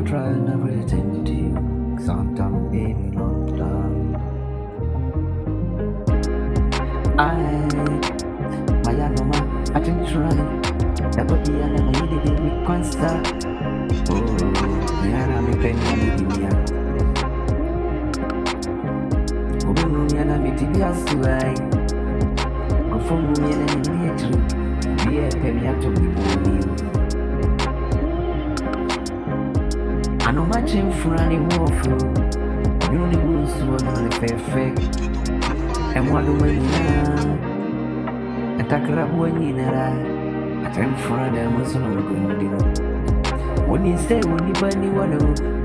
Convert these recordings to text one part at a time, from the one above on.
try and everything to you. Sometimes, baby, long time. My anoma, I think trying. Never be an enemy, we can't stop. Oh, Yana, me penny, me. Yana, me, to be a sway. Go for me, and me, be a penny to be born. I know my chin for any warfare. You only lose one on the perfect. And what do we now? Attack up when you know. I think for them was on the good. When you say, when you buy any one,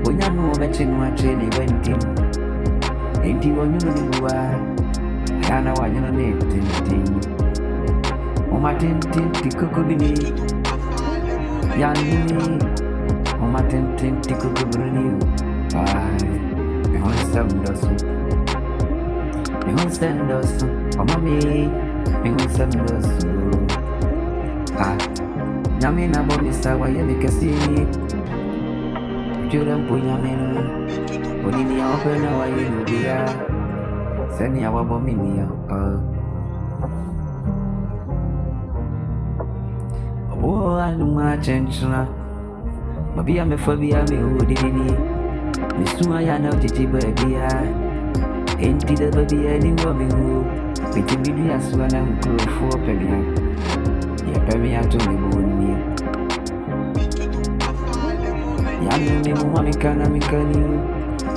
when you know that you know any event, ain't you on you know why? I know why you're not anything. Oh, my tintin, the cocoa be young. Oh, my tintin, the cocoa be new. Bye. I want to stand us. I want to stand us. Oh, mommy. I want to stand us. Ah. Yamina Bonisa, why you make a see? Judah Punyamina. When you open, why you know the air? Send me our bominia. Oh, I know my attention. Maybe I'm a phobia, me who did it. Miss Sumayana, Titi baby. Ain't it ever be any woman who, with the media, swan and crew for penny. Yeah, penny to me, moon me. Young me, mommy can you.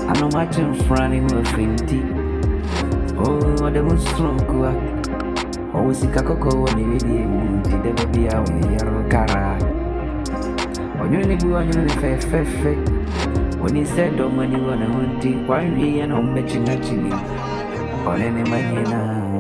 I know my turn frowning with flinty. Oh, the most strong cook. Always a cocoa when you really moon, did ever be our yellow cara. When you live on your fair. When he said, don't money want to hunt it, why me and I'm betching at you? Or any money now.